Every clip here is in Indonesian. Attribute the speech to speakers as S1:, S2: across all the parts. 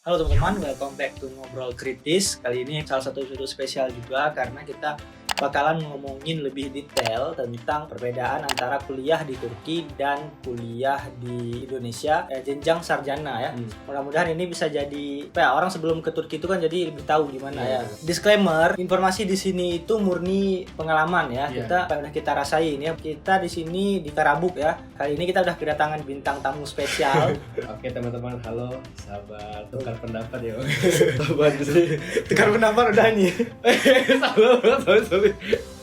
S1: Halo teman-teman, welcome back to Ngobrol Kritis. Kali ini salah satu episode spesial juga karena kita bakalan ngomongin lebih detail tentang perbedaan antara kuliah di Turki dan kuliah di Indonesia jenjang sarjana ya. Mudah-mudahan ini bisa jadi orang sebelum ke Turki itu kan jadi lebih tahu gimana ya. Disclaimer, informasi di sini itu murni pengalaman ya. Kita rasain ya. Kita di sini di Karabuk ya. Kali ini kita udah kedatangan bintang tamu spesial.
S2: Oke teman-teman, halo sahabat tukar pendapat ya.
S1: Tukar pendapat udah nih.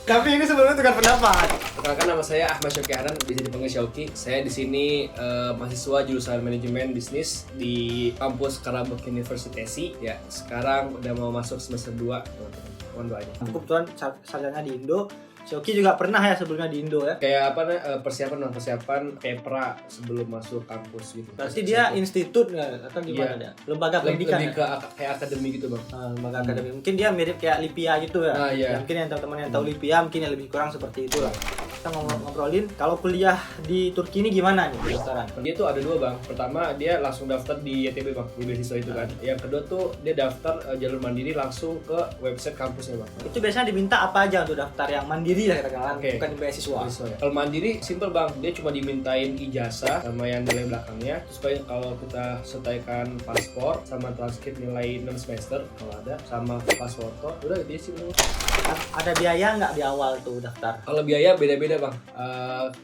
S1: Tapi ini sebelumnya tukar pendapat.
S2: Perkenalkan, nama saya Ahmad Syauki Hanan, bisa dipanggil Syauki. Saya di sini mahasiswa jurusan manajemen bisnis di kampus Karabuk University. Ya, sekarang udah mau masuk semester 2, teman-teman. Mohon doanya.
S1: Aku kebetulan sarjana di Indo. Syauki juga pernah ya sebelumnya di Indo ya.
S2: Kayak apa nih, persiapan kayak pra sebelum masuk kampus gitu.
S1: Berarti dia institut nggak atau gimana dia? Lembaga pendidikan.
S2: Lebih ke kayak akademi gitu, Bang.
S1: Lembaga akademi. Mungkin dia mirip kayak Lipia gitu ya.
S2: Iya.
S1: Mungkin yang teman-teman yang tahu Lipia mungkin yang lebih kurang seperti itu lah. Kita ngobrolin kalau kuliah di Turki ini gimana nih pendaftaran?
S2: Dia tuh ada dua, Bang. Pertama dia langsung daftar di YTB, Bang, di beasiswa itu kan. Yang kedua tuh dia daftar jalur mandiri langsung ke website kampusnya, Bang.
S1: Itu biasanya diminta apa aja untuk daftar yang mandiri lah katakanlah,
S2: Oke.
S1: bukan di beasiswa.
S2: Ya. Kalau mandiri simple, Bang, dia cuma dimintain ijazah sama yang nilai belakangnya. Terus kalau kita sertaikan paspor sama transkrip nilai 6 semester kalau ada, sama pas foto, udah gitu sih.
S1: Ada biaya nggak di awal tuh daftar?
S2: Kalau biaya beda-beda, Bang,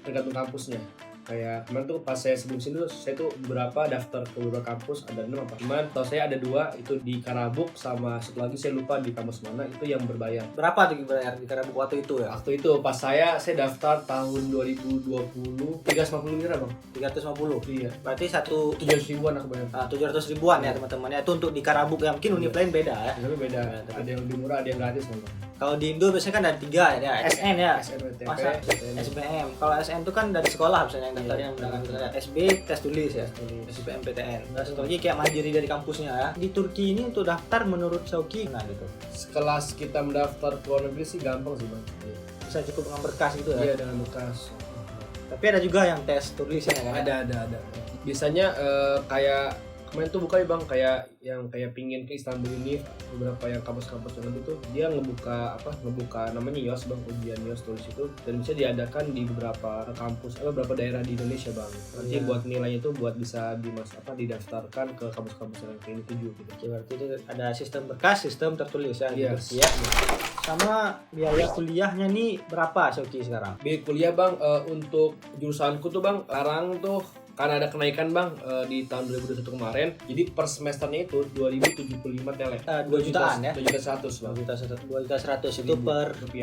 S2: tergantung kampusnya. Kayak kemarin tuh pas saya sebelum sini tuh saya tuh beberapa daftar ke beberapa kampus, ada 6 apa. Cuman tau saya ada 2 itu di Karabuk sama satu lagi saya lupa di kampus mana itu yang berbayar.
S1: Berapa tuh bayar di Karabuk waktu itu ya?
S2: Waktu itu pas saya daftar tahun 2020 350 lira, Bang.
S1: 350.
S2: Iya.
S1: Berarti
S2: 700 ribuan aku bayar.
S1: 700 ribuan ya teman-teman ya. Itu untuk di Karabuk ya. Mungkin univ lain beda ya.
S2: Tapi beda. Ada yang lebih murah, ada yang gratis, Bang.
S1: Kalau di Indo biasanya kan ada 3 ya, SN ya.
S2: SNMPTN,
S1: Masa SBM. Kalau SN itu kan dari sekolah misalnya yang daftarnya menggunakan SB tes tulis ya. SBMPTN. Nah, satu lagi kayak mandiri dari kampusnya ya. Di Turki ini untuk daftar menurut Syauki nah gitu.
S2: Sekelas kita mendaftar ke luar negeri sih gampang sih, Bang.
S1: Bisa cukup dengan berkas gitu ya.
S2: Iya, dengan bekas.
S1: Tapi ada juga yang tes tulisnya kan.
S2: Ada. Biasanya kayak kemarin tuh buka ya, Bang, kayak yang kayak pingin ke Istanbul ini beberapa yang kampus-kampus yang itu dia ngebuka namanya YOS, Bang, ujian YOS tulis itu, dan bisa diadakan di beberapa kampus beberapa daerah di Indonesia, Bang. Nanti buat nilainya itu buat bisa didaftarkan ke kampus-kampus yang kayak dituju gitu.
S1: Berarti itu ada sistem berkas, sistem tertulis ya.
S2: Yes.
S1: Ya. Sama biaya kuliahnya nih berapa Syauki sekarang?
S2: Biaya kuliah, Bang, untuk jurusanku tuh, Bang, sekarang tuh karena ada kenaikan, Bang, di tahun 2021 kemarin. Jadi per semesternya itu 2.075 TL.
S1: 2 jutaan ya?
S2: 2.100.000, Bang.
S1: 2.100.000 itu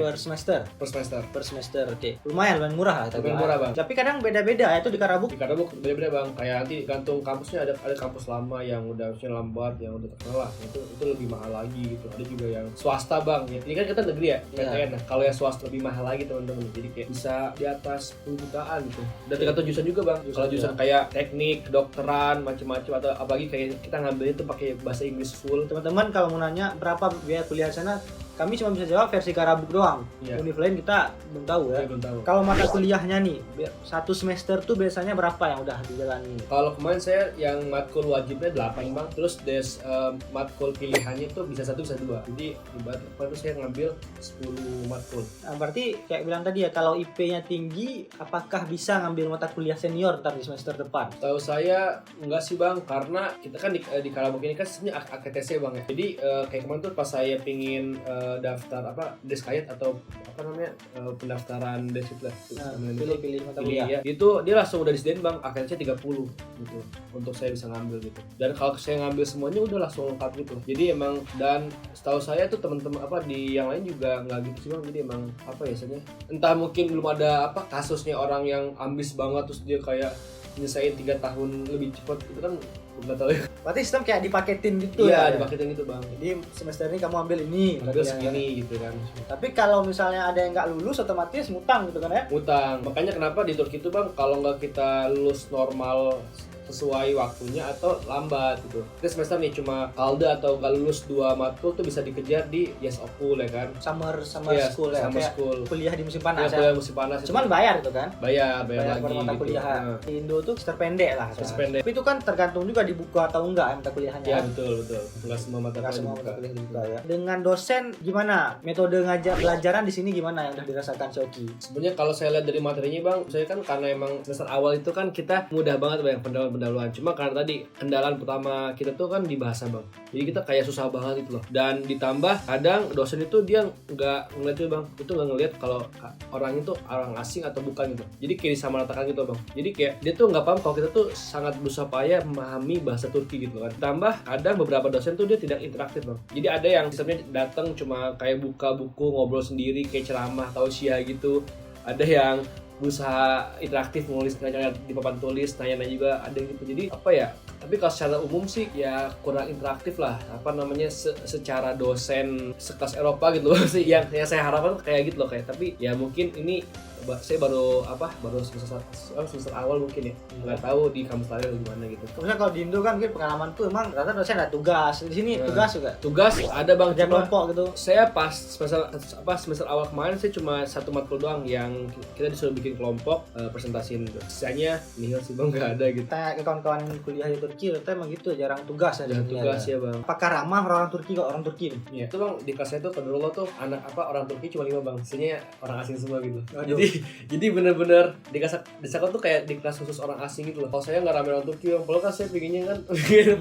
S1: per semester.
S2: Per semester.
S1: Oke. Lumayan murah lah
S2: Lumayan murah, Bang.
S1: Tapi kadang beda-beda ya itu di Karabuk.
S2: Di Karabuk beda-beda, Bang. Kayak nanti gantung kampusnya, ada kampus lama yang udah harusnya lambat, yang udah terkenal lah. Itu lebih mahal lagi gitu. Ada juga yang swasta, Bang. Ya, ini kan kita negeri ya, PTN. Nah, kalau yang swasta lebih mahal lagi, teman-teman. Jadi kayak bisa di atas 10 jutaan gitu. Dan tergantung jurusan juga, Bang. Kalau jurusan kayak teknik, kedokteran, macam-macam, atau apalagi kayak kita ngambilnya itu pakai bahasa Inggris full.
S1: Teman-teman kalau mau nanya berapa biaya kuliah sana, kami cuma bisa jawab versi Karabuk doang.
S2: Iya.
S1: Univ lain kita belum tahu ya.
S2: Belum tahu.
S1: Kalau mata kuliahnya nih, satu semester tuh biasanya berapa yang udah dijalani?
S2: Kalau kemarin saya yang matkul wajibnya 8, Bang. Terus matkul pilihannya tuh bisa 1 bisa 2. Jadi ibarat itu saya ngambil 10 matkul.
S1: Nah, berarti kayak bilang tadi ya, kalau IP-nya tinggi, apakah bisa ngambil mata kuliah senior ntar di semester depan?
S2: Tahu saya enggak sih, Bang, karena kita kan di Karabuk ini kan sebenarnya AKTC, Bang ya. Jadi kayak kemarin tuh pas saya pingin daftar deskayat atau pendaftaran desiplin
S1: Pilih mata kuliah
S2: ya. Itu dia langsung udah disediain, Bang, AKTC 30 gitu untuk saya bisa ngambil gitu. Dan kalau saya ngambil semuanya udah langsung lengkap gitu. Jadi emang, dan setahu saya tuh teman-teman di yang lain juga nggak gitu sih, Bang. Jadi emang biasanya entah mungkin belum ada kasusnya orang yang ambis banget terus dia kayak nyelesain 3 tahun lebih cepat, itu kan nggak tahu ya.
S1: Berarti sistem kayak dipaketin gitu
S2: ya?
S1: ya?
S2: Dipaketin gitu, Bang.
S1: Jadi semester ini kamu ambil ini,
S2: ambil segini gitu kan.
S1: Tapi kalau misalnya ada yang nggak lulus otomatis ngutang gitu kan ya?
S2: Ngutang. Makanya kenapa di Turki itu, Bang, kalau nggak kita lulus normal sesuai waktunya atau lambat gitu. Kita semester nih cuma kalda atau gak lulus 2 matkul tuh bisa dikejar di yes okul ya kan.
S1: Summer
S2: Iya,
S1: school ya.
S2: summer
S1: Kayak
S2: school.
S1: kuliah di musim
S2: Ya,
S1: panas
S2: kuliah musim panas itu.
S1: Cuman bayar itu kan.
S2: bayar
S1: Bayar
S2: lagi
S1: per mata
S2: gitu.
S1: kuliah.
S2: Nah,
S1: Di Indo tuh semester pendek lah.
S2: Semester
S1: kan.
S2: pendek.
S1: Tapi itu kan tergantung juga dibuka atau enggak mata kuliahnya.
S2: ya betul. Enggak semua mata
S1: Nggak
S2: kuliah
S1: semua
S2: dibuka.
S1: mata kuliah dibuka ya. Dengan dosen gimana? Metode belajaran di sini gimana yang udah dirasakan Shoki?
S2: Sebenarnya kalau saya lihat dari materinya bang, saya kan karena emang semester awal itu kan kita mudah banget bang pendahuluan. Cuma karena tadi kendalaan pertama kita tuh kan di bahasa bang. Jadi kita kayak susah banget itu loh. Dan ditambah kadang dosen itu dia nggak ngeliat itu bang, itu nggak ngeliat kalau orang itu orang asing atau bukan gitu. Jadi kayak disamaratakan gitu bang. Jadi kayak dia tuh nggak paham kalau kita tuh sangat berusaha payah memahami bahasa Turki gitu kan. Ditambah kadang beberapa dosen tuh dia tidak interaktif bang. Jadi ada yang sistemnya datang cuma kayak buka buku ngobrol sendiri kayak ceramah tausiah gitu. Ada yang berusaha interaktif nulis nanya di papan tulis nanya-nanya juga ada gitu. Jadi apa ya, tapi kalau secara umum sih ya kurang interaktif lah, apa namanya secara dosen sekelas Eropa gitu loh sih yang saya harapkan kayak gitu loh kayak. Tapi ya mungkin ini saya baru semester awal mungkin ya, nggak tahu di kampus lain gimana gitu.
S1: Maksudnya kalau di Indo kan mungkin pengalaman tuh emang rata dosen ada tugas. Di sini tugas juga.
S2: Tugas ada bang,
S1: Kerja
S2: cuma
S1: kelompok gitu.
S2: saya pas semester awal kemarin saya cuma 1 matkul doang yang kita disuruh bikin kelompok presentasiin gitu. Sisanya nihil sih bang, nggak ada gitu.
S1: Tanya ke kawan-kawan yang kuliah di Turki, ternyata emang gitu, jarang tugas ya.
S2: Jangan tugas ya bang.
S1: Apakah ramah orang Turki kok orang Turki nih?
S2: Iya, itu bang di kelas saya tuh kadang tuh anak orang Turki cuma 5 bang, sisanya orang asing semua gitu.
S1: Aduh.
S2: Jadi bener-bener di sekolah tuh kayak di kelas khusus orang asing gitu loh. Kalau saya nggak rame orang Turki bang, kalau kan saya pinginnya kan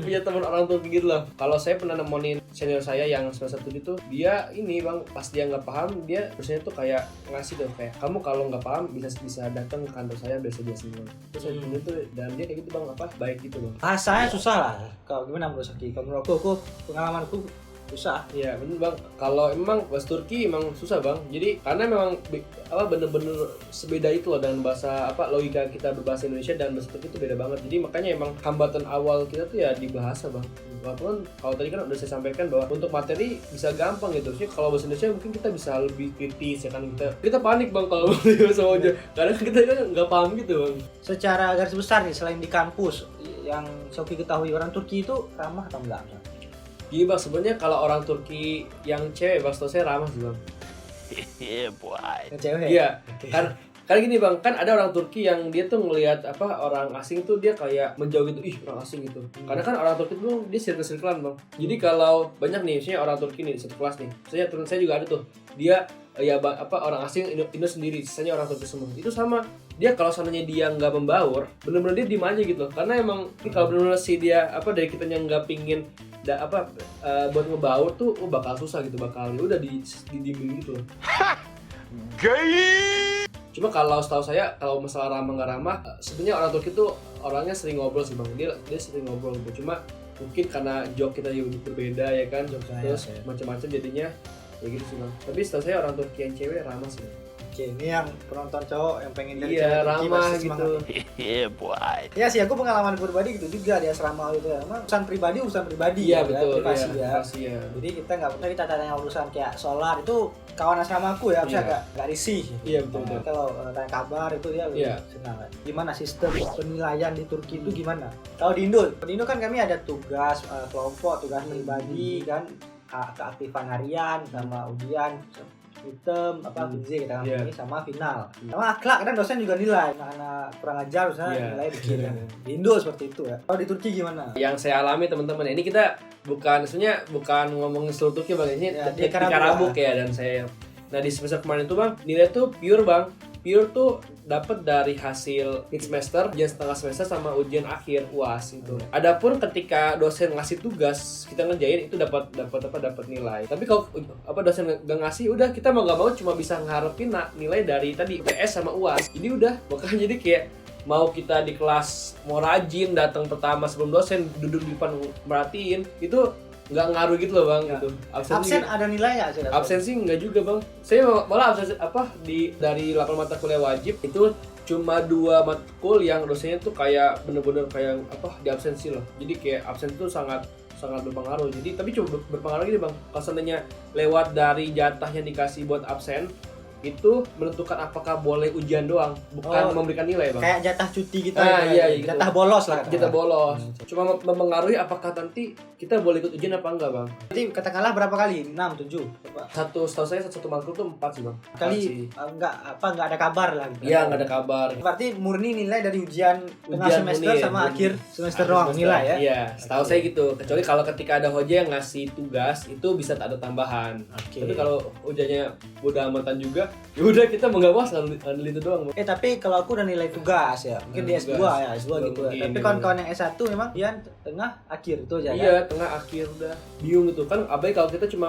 S2: punya teman orang Turki gitu loh. Kalau saya pernah nemenin senior saya yang semester 7 tuh, dia ini bang pas dia nggak paham dia biasanya tuh kayak ngasih dong kayak kamu kalau nggak paham bisa datang ke kantor saya biasa-biasa semua. Terus saya tunggu tuh dan dia kayak gitu bang, apa baik gitu bang.
S1: Bahasanya susah lah. Kalau gimana menurut Shoki? Kalau menurut aku pengalamanku susah.
S2: Iya bener bang, kalau emang bahasa Turki emang susah bang. Jadi karena memang bener-bener sebeda itu loh dengan bahasa logika kita berbahasa Indonesia dan bahasa Turki itu beda banget. Jadi makanya emang hambatan awal kita tuh ya di bahasa bang. Walaupun kalau tadi kan udah saya sampaikan bahwa untuk materi bisa gampang gitu. Terus kalau bahasa Indonesia mungkin kita bisa lebih kritis ya kan, kita panik bang kalau bahasa aja. Karena kita kan nggak paham gitu bang.
S1: Secara garis besar nih, selain di kampus yang Shoki ketahui, orang Turki itu ramah atau enggak?
S2: Gini bang, sebenarnya kalau orang Turki yang cewek bang, setahu saya ramah sih bang.
S3: Yeah, boy.
S1: Yang cewek?
S2: Iya, kan gini bang, kan ada orang Turki yang dia tuh ngelihat orang asing tuh dia kayak menjauh gitu, ih orang asing gitu. Karena kan orang Turki tuh dia circle-circlean bang. Jadi kalau banyak nih, misalnya orang Turki nih satu kelas nih, misalnya teman saya juga ada tuh, dia orang asing Indo sendiri, sisanya orang Turki semua. Itu sama. Dia kalau sananya dia nggak membaur, bener-bener dia diem aja gitu loh. Karena emang kalau bener-bener sih dia dari kitanya nggak pingin buat ngebaur tuh bakal susah gitu, bakal udah didiemin gitu loh.
S3: Gay.
S2: Cuma kalau setahu saya kalau masalah ramah nggak ramah, sebenarnya orang Turki tuh orangnya sering ngobrol sih bang. Dia sering ngobrol gitu. Cuma mungkin karena joke kita juga berbeda ya kan, joke terus macam-macam jadinya ya gitu sih bang. Tapi setahu saya orang Turki yang cewek ramah sih.
S1: Oke, ini yang penonton cowok yang pengen dari
S2: Iya,
S1: cewek Turki
S2: ramah
S1: pasti
S2: gitu.
S1: semangat.
S3: Yeah, boy.
S1: Ya sih, aku pengalaman pribadi gitu juga di asrama gitu ya. Emang urusan pribadi
S2: Iya
S1: ya,
S2: betul,
S1: privasi
S2: iya,
S1: ya.
S2: privasi ya.
S1: Jadi kita nggak pernah tanya urusan kayak solar itu kawan asramaku ya, bisa
S2: Iya.
S1: nggak risih.
S2: Iya betul.
S1: Nah, kalau tanya kabar itu dia lebih
S2: Iya.
S1: senang kan. Gimana sistem penilaian di Turki itu gimana? Kalau di Indo kan kami ada tugas kelompok, tugas pribadi kan, keaktifan harian sama ujian item quiz kita
S2: Iya.
S1: ini sama final. Sama akhlak kadang dosen juga nilai. Anak kurang ajar misalnya
S2: Iya.
S1: nilai dikit. Di Indo seperti itu ya. Kalau di Turki gimana?
S2: Yang saya alami teman-teman, ini kita bukan ngomongin seluruh Turki bang, ini
S1: Ya,
S2: di
S1: di Karabuk
S2: Karabuk ya. Dan saya di semester kemarin itu bang, nilai tuh pure bang, pure tuh dapat dari hasil mid semester, ujian setengah semester sama ujian akhir UAS itu. Adapun ketika dosen ngasih tugas kita ngerjain itu dapat nilai. Tapi kalau dosen nggak ngasih, udah kita mau nggak mau cuma bisa ngarepin nilai dari tadi PS sama UAS. Jadi udah, makanya jadi kayak mau kita di kelas mau rajin datang pertama sebelum dosen duduk di depan merhatiin itu nggak ngaruh gitu loh bang.
S1: Ya.
S2: Gitu.
S1: Absen ada nilai nggak sih?
S2: Absensi nggak juga bang. Saya malah absensi dari 8 mata kuliah wajib itu cuma 2 matkul yang dosennya tuh kayak bener-bener kayak di absensi loh. Jadi kayak absen itu sangat berpengaruh. Jadi tapi cuma berpengaruh gitu bang. Kalau seandainya lewat dari jatah yang dikasih buat absen itu menentukan apakah boleh ujian doang, bukan memberikan nilai bang.
S1: Kayak jatah cuti kita,
S2: Iya, gitu.
S1: jatah bolos lah.
S2: Kita bolos. Cuma mempengaruhi apakah nanti kita boleh ikut ujian apa enggak bang.
S1: Jadi katakanlah berapa kali? 6, 7?
S2: Setahu saya satu matkul tuh 4 sih bang.
S1: Kali enggak ada kabar lah gitu.
S2: Iya, nggak ada kabar.
S1: Berarti murni nilai dari ujian tengah semester
S2: murni,
S1: sama
S2: murni.
S1: akhir semester doang nilai ya.
S2: Iya, setahu saya gitu. Kecuali kalau ketika ada hoja yang ngasih tugas itu bisa ada tambahan.
S1: Oke.
S2: Tapi kalau hojanya udah amatan juga, ya udah kita mau nggak puas ngandelin itu doang. Bang.
S1: Tapi kalau aku udah nilai tugas ya, mungkin di S2
S2: tugas.
S1: ya, S2 gitu.
S2: Mungkin,
S1: Tapi kawan-kawan yang S1 memang dia tengah akhir itu aja
S2: Iya,
S1: kan.
S2: tengah akhir udah bingung gitu kan. Apalagi kalau kita cuma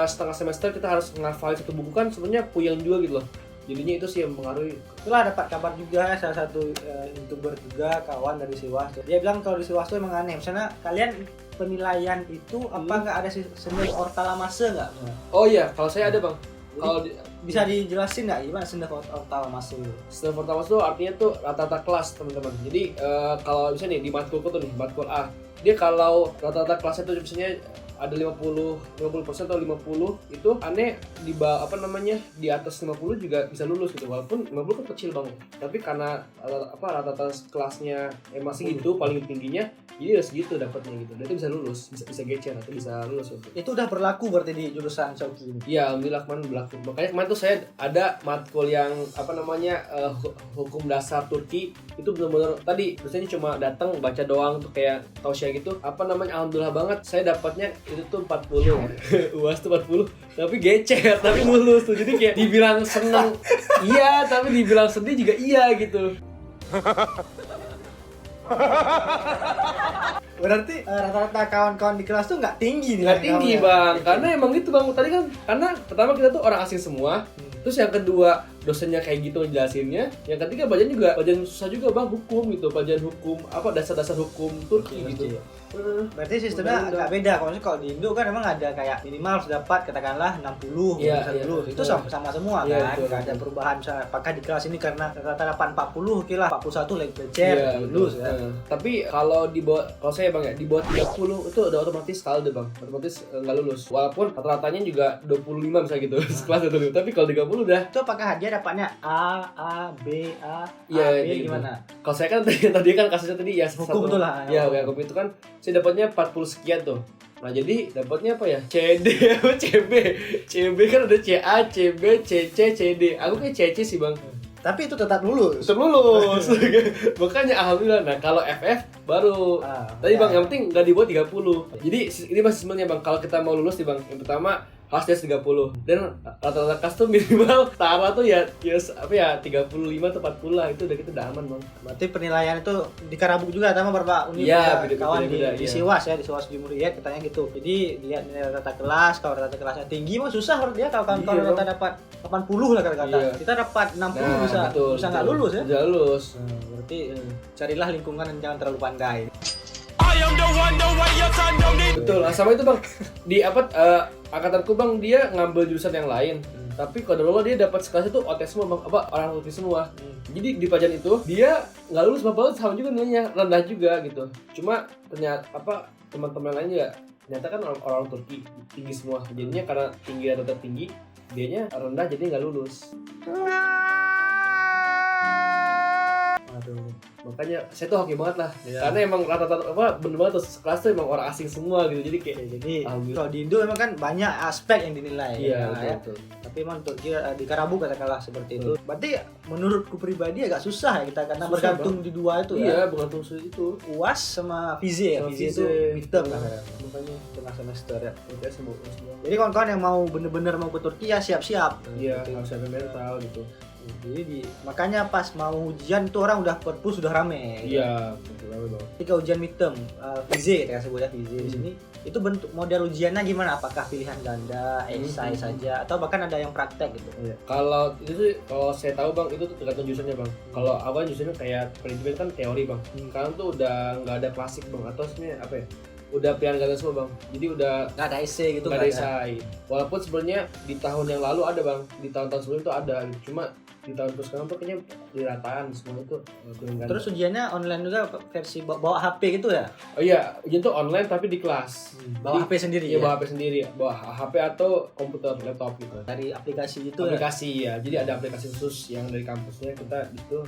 S2: setengah semester kita harus ngafalin satu buku kan sebenarnya puyeng juga gitu loh. Jadinya itu sih yang mempengaruhi.
S1: Itulah dapat kabar juga salah satu YouTuber juga kawan dari Siwas. Dia bilang kalau di Siwas itu emang aneh. Misalnya kalian penilaian itu apa nggak ada sendiri ortalamase nggak?
S2: Oh iya, kalau saya ada bang. Kalau
S1: Bisa dijelasin nggak gimana sendiri ortalamase itu?
S2: Setelah pertama itu artinya tuh rata-rata kelas teman-teman. Jadi kalau misalnya nih di matkulku tuh nih matkul A, dia kalau rata-rata kelasnya tuh misalnya ada 50% atau 50 itu aneh di di atas 50 juga bisa lulus gitu, walaupun 50 kan kecil bang, tapi karena rata-rata kelasnya masih gitu paling tingginya, jadi udah segitu dapatnya gitu, dan itu bisa lulus, bisa gecer atau bisa lulus gitu.
S1: Itu udah berlaku berarti di jurusan Shauki ini?
S2: Iya, alhamdulillah kemarin berlaku. Makanya kemarin tuh saya ada matkul yang hukum dasar Turki, itu benar-benar tadi biasanya cuma datang baca doang tuh kayak tausiah gitu. Alhamdulillah banget saya dapatnya itu tuh 40. UAS tuh 40, tapi gecer, tapi lulus tuh. Jadi kayak dibilang seneng iya, tapi dibilang sedih juga iya gitu.
S1: Berarti rata-rata kawan-kawan di kelas tuh nggak tinggi nih?
S2: Nggak tinggi bang, karena emang gitu bang. Tadi kan karena pertama kita tuh orang asing semua, terus yang kedua dosennya kayak gitu ngejelasinnya, yang ketiga pelajaran susah juga bang, hukum gitu, pelajaran hukum dasar-dasar hukum Turki gitu.
S1: Berarti sistemnya agak beda. Kalau di Indo kan emang ada kayak minimal harus dapat katakanlah 60 bisa lulus. Itu sama semua kan. Enggak ada perubahan. Misalnya apakah di kelas ini karena rata-rata dapat 40, oke lah 41 lecer lulus ya.
S2: Tapi kalau saya bang ya di bawah 30 itu udah otomatis kalah deh bang. Otomatis enggak lulus. Walaupun rata-ratanya juga 25 misalnya gitu. Sekelas itu. Tapi kalau 30 udah.
S1: Itu apakah dia dapatnya A, B, B gimana?
S2: Kalau saya kan tadi kan kasusnya tadi ya
S1: hukum tuh lah.
S2: Ya, hukum itu kan saya dapatnya 40 sekian tuh. Nah jadi dapatnya apa ya? CD, CB kan ada CA, CB, CC, CD. Aku kayak CC sih bang.
S1: Tapi itu tetap lulus.
S2: Makanya alhamdulillah. Nah kalau FF baru. Tadi bang yang penting nggak di bawah 30. Jadi ini masih sebenarnya bang. Kalau kita mau lulus nih bang, yang pertama harus tes 30 dan rata-rata kelas tuh minimal tara tuh ya 35 atau 40 lah, itu udah kita udah aman bang.
S1: Berarti penilaian itu di Karabuk juga sama beberapa kawan di Siwas ya, di Siwas di Muriet katanya gitu. Jadi lihat nilai rata kelas, kalau rata kelasnya tinggi mah susah menurut dia, kalau rata dapat 80 lah kata-kata. Kita dapat 60 bisa nggak lulus ya.
S2: Bisa lulus.
S1: Berarti carilah lingkungan yang jangan terlalu pandai.
S2: Betul, sama itu bang di angkatanku bang, dia ngambil jurusan yang lain, tapi kalau dia dapat sekelas itu OT semua bang, orang OT semua. Jadi di pelajaran itu dia nggak lulus, sama juga nilainya rendah juga gitu. Cuma ternyata teman-teman lainnya ternyata kan orang Turki tinggi semua, jadinya karena tinggi atau tertinggi dianya rendah jadi nggak lulus. Aduh, makanya saya tuh hoki banget lah, karena emang rata-rata bener banget tuh kelas tuh emang orang asing semua gitu, jadi kayak
S1: kalau di Indo emang kan banyak aspek yang dinilai.
S2: Betul.
S1: Tapi emang di Karabuk katakanlah seperti itu. Berarti menurutku pribadi agak susah ya kita, karena bergantung di dua itu ya.
S2: Iya, bergantung itu.
S1: UAS sama Vize ya. Vize itu midterm kan.
S2: Makanya
S1: tengah semester ya.
S2: semua.
S1: Jadi kawan-kawan yang mau bener-bener mau ke Turki ya siap-siap.
S2: Iya, harus ada mental gitu.
S1: Jadi makanya pas mau ujian tuh orang udah perpus sudah rame.
S2: Iya, betul banget.
S1: Ketika ujian midterm, Vize kita sebutnya Vize di sini, itu bentuk model ujiannya gimana? Apakah pilihan ganda, esai saja, atau bahkan ada yang praktek gitu?
S2: Iya. Kalau itu sih, kalau saya tahu bang, itu tuh tergantung jurusannya bang. Kalau awal jurusannya kayak manajemen kan teori bang. Sekarang tuh udah nggak ada klasik bang, atau sebenarnya apa ya? Udah pilihan ganda semua bang, jadi udah
S1: nggak ada esai gitu.
S2: Nggak ada esai. Walaupun sebenarnya di tahun yang lalu ada bang, di tahun-tahun sebelum itu ada, cuma di tahun sekarang tuh kayaknya dirataan semua itu dengan ganda.
S1: Terus ujiannya online juga versi bawa HP gitu ya?
S2: Oh iya, ujian tuh online tapi di kelas.
S1: Bawa
S2: Jadi,
S1: HP sendiri
S2: Iya,
S1: ya?
S2: bawa HP sendiri, bawa HP atau komputer, laptop gitu.
S1: Dari aplikasi itu ya?
S2: Aplikasi ya, jadi ada aplikasi khusus yang dari kampusnya kita itu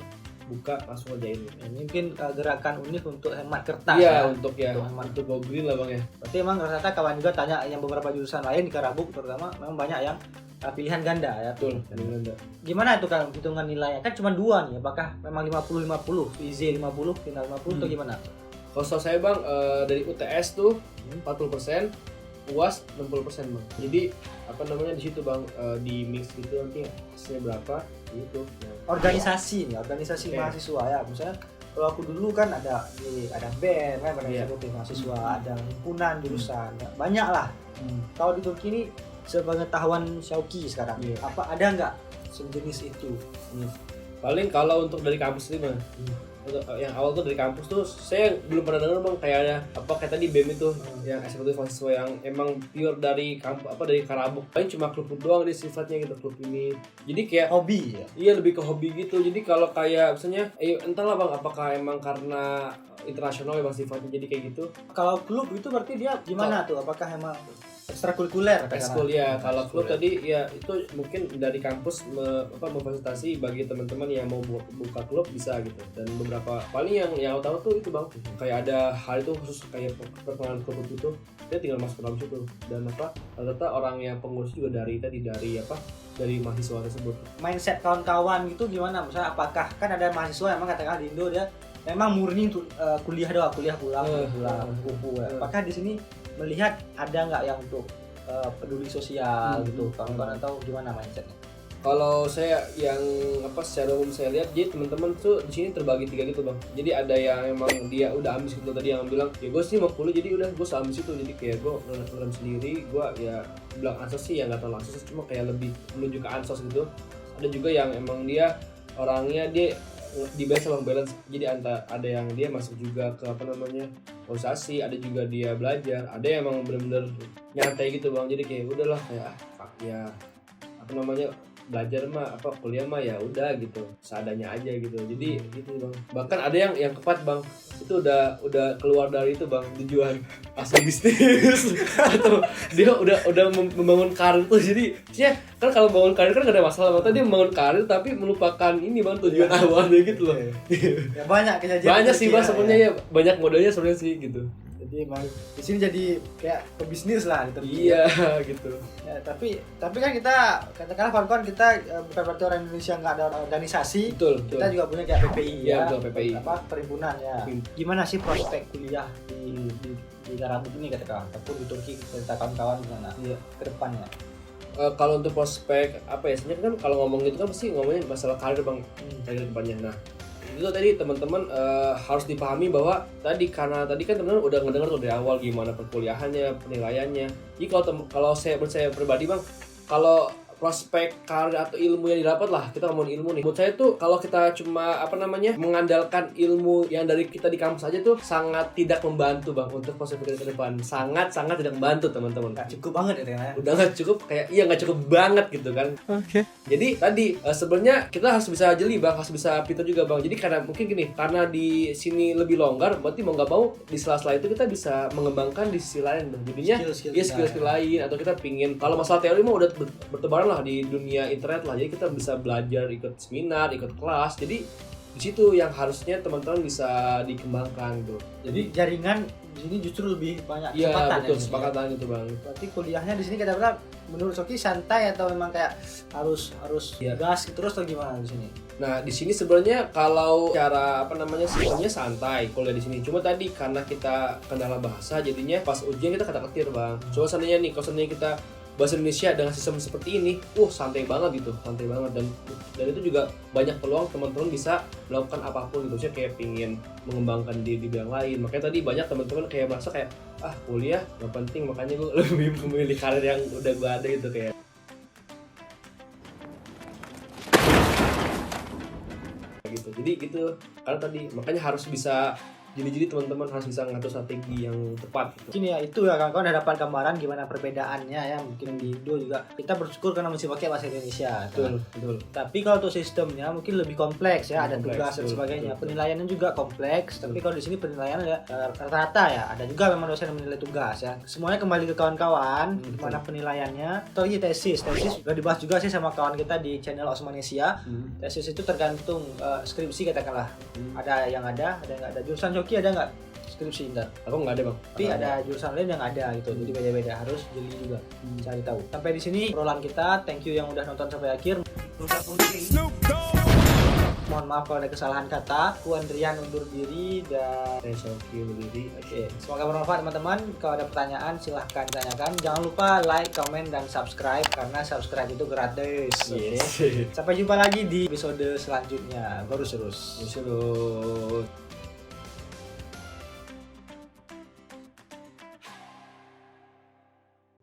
S2: buka langsung ajain.
S1: Ini mungkin gerakan unik untuk hemat kertas
S2: Iya,
S1: ya?
S2: untuk
S1: hemat.
S2: untuk go green lah bang ya.
S1: Berarti emang rata-rata kawan juga tanya yang beberapa jurusan lain di Karabuk terutama memang banyak yang pilihan ganda ya.
S2: Betul, ganda.
S1: Gimana itu kan hitungan nilainya? Kan cuma 2 nih, apakah memang 50-50? IZ 50, final 50 atau gimana?
S2: Kalau setahu saya bang, dari UTS tuh 40%, UAS 60% bang. Jadi apa namanya di situ bang, di mix gitu nanti hasilnya berapa gitu.
S1: Organisasi nih, organisasi
S2: Oke.
S1: mahasiswa ya. Misalnya kalau aku dulu kan ada BEM kan, badan
S2: Iya.
S1: eksekutif mahasiswa, ada himpunan jurusan, ya, banyak lah. Kalau di Turki ini sepengetahuan Syauki sekarang,
S2: Iya.
S1: apa ada nggak sejenis itu?
S2: Paling kalau untuk dari kampus ini bang, untuk yang awal tuh dari kampus tuh saya belum pernah dengar bang kayak ada apa kayak tadi BEM itu yang eksekutif mahasiswa yang emang pure dari kampus apa dari Karabuk. Paling cuma klub doang di sifatnya gitu, klub ini. Jadi kayak
S1: Hobi ya.
S2: iya lebih ke hobi gitu. Jadi kalau kayak misalnya entahlah bang apakah emang karena internasional memang sifatnya jadi kayak gitu.
S1: Kalau klub itu berarti dia gimana tuh? Apakah emang ekstrakurikuler?
S2: Ekskul ya, kalau klub
S1: Ekskul
S2: tadi ya itu mungkin dari kampus memfasilitasi bagi teman-teman yang mau buka klub bisa gitu. Dan beberapa paling yang aku tahu tuh itu bang, kayak ada hal itu khusus kayak perkenalan klub itu, dia tinggal masuk ke dalam situ. Dan apa ternyata orang yang pengurus juga dari mahasiswa tersebut.
S1: Mindset kawan-kawan gitu gimana? Misalnya apakah kan ada mahasiswa yang emang katakan di Indo dia memang murni kuliah doang, kuliah pulang kumpul. Apakah di sini melihat ada nggak yang untuk peduli sosial gitu kawan-kawan atau gimana mindsetnya?
S2: Kalau saya yang secara umum saya lihat, jadi teman-teman tuh di sini terbagi 3 gitu bang. Jadi ada yang emang dia udah ambis gitu, tadi yang bilang ya gue sih mau kuliah jadi udah gue ambis itu, jadi kayak gue ngelam sendiri, gue ya bilang ansos sih ya nggak terlalu ansos, cuma kayak lebih menuju ke ansos gitu. Ada juga yang emang dia orangnya dia di balance, jadi ada yang dia masuk juga ke organisasi, ada juga dia belajar, ada yang emang bener-bener nyantai gitu bang, jadi kayak udahlah kayak belajar mah kuliah mah ya udah gitu seadanya aja gitu, jadi gitu bang. Bahkan ada yang kepat bang, itu udah keluar dari itu bang, tujuan asli bisnis atau dia udah membangun karir tuh. Jadi ya kan kalau bangun karir kan gak ada masalah bang, dia membangun karir tapi melupakan ini bang, tujuan awalnya gitu loh.
S1: Ya banyak kejadian.
S2: Banyak sih bang sebenarnya ya, banyak modelnya sebenarnya sih gitu.
S1: Jadi emang di sini jadi kayak pebisnis lah gitu.
S2: Iya gitu.
S1: Ya, tapi kan kita katakanlah kawan-kawan kita bukan berarti orang Indonesia nggak ada organisasi.
S2: Betul.
S1: Kita juga punya kayak PPI
S2: Iya, betul, PPI.
S1: Perhimpunan ya. Gimana sih prospek kuliah di Karabuk ini katakan ataupun di Turki, kita kawan-kawan gimana ke depannya?
S2: Kalau untuk prospek sebenarnya kan kalau ngomong gitu kan pasti ngomongin masalah karir bang, karir depannya. Nah itu tadi teman-teman harus dipahami bahwa karena tadi kan teman-teman udah ngedengar tuh dari awal gimana perkuliahannya, penilaiannya. Jadi kalau saya pribadi bang, kalau prospek karir atau ilmu yang didapat lah, kita ngomongin ilmu nih. Menurut saya tuh kalau kita cuma mengandalkan ilmu yang dari kita di kampus aja tuh sangat tidak membantu bang untuk prospek ke depan. Sangat tidak membantu teman-teman.
S1: Nggak cukup banget ya kan?
S2: Udah nggak cukup, nggak cukup banget gitu kan.
S3: Oke.
S2: Jadi tadi sebenarnya kita harus bisa jeli bang, harus bisa pintar juga bang. Jadi karena mungkin gini, karena di sini lebih longgar, berarti mau nggak mau di sela-sela itu kita bisa mengembangkan di sisi lain bang. Jadinya skill lain, atau kita pingin, kalau masalah teori mah udah bertebaran lah di dunia internet lah. Jadi kita bisa belajar, ikut seminar, ikut kelas. Jadi di situ yang harusnya teman-teman bisa dikembangkan gitu.
S1: Jadi jaringan di sini justru lebih banyak
S2: Iya betul,
S1: ya,
S2: kesepakatan itu bang.
S1: Berarti kuliahnya di sini kata-kata menurut Soki santai atau memang kayak harus gas terus atau gimana di sini?
S2: Nah di sini sebenarnya kalau cara sebenarnya santai kuliah di sini. Cuma tadi karena kita kendala bahasa, jadinya pas ujian kita kata-ketir bang. Coba seandainya kita bahasa Indonesia dengan sistem seperti ini, santai banget gitu, santai banget. Dan itu juga banyak peluang teman-teman bisa melakukan apapun gitu. Saya kayak pingin mengembangkan diri di bidang lain. Makanya tadi banyak teman-teman kayak merasa kayak kuliah nggak penting, makanya gue lebih memilih karir yang udah gue ada gitu kayak. Gitu. Jadi gitu, karena tadi makanya harus bisa Jadi teman-teman harus bisa ngatur strategi yang tepat gitu.
S1: Mungkin ya itu ya kawan-kawan ada dapat gambaran gimana perbedaannya ya. Mungkin di Indo juga kita bersyukur karena masih pakai bahasa Indonesia.
S2: Betul.
S1: Tapi kalau untuk sistemnya mungkin lebih kompleks ya, ada
S2: Kompleks,
S1: tugas dan
S2: betul,
S1: sebagainya.
S2: betul.
S1: Penilaiannya juga kompleks, tapi kalau di sini penilaian ya rata-rata ya. Ada juga memang dosen yang menilai tugas ya. Semuanya kembali ke kawan-kawan gimana penilaiannya. Atau ini tesis juga dibahas juga sih sama kawan kita di channel Osmanesia. Tesis itu tergantung skripsi katakanlah. Ada yang ada yang nggak ada. Jurusan Coki ada nggak skripsi ntar?
S2: Aku nggak ada bang.
S1: Tapi ada jurusan lain yang ada gitu. Jadi beda-beda, harus jeli juga cari tahu. Sampai di sini obrolan kita. Thank you yang udah nonton sampai akhir. Mohon maaf kalau ada kesalahan kata. Ku Andrian undur diri dan
S2: Oke, berdiri.
S1: oke. Semoga bermanfaat teman-teman. Kalau ada pertanyaan silahkan tanyakan. Jangan lupa like, comment, dan subscribe karena subscribe itu gratis. Oke. Sampai jumpa lagi di episode selanjutnya. Baru terus.
S2: Terus.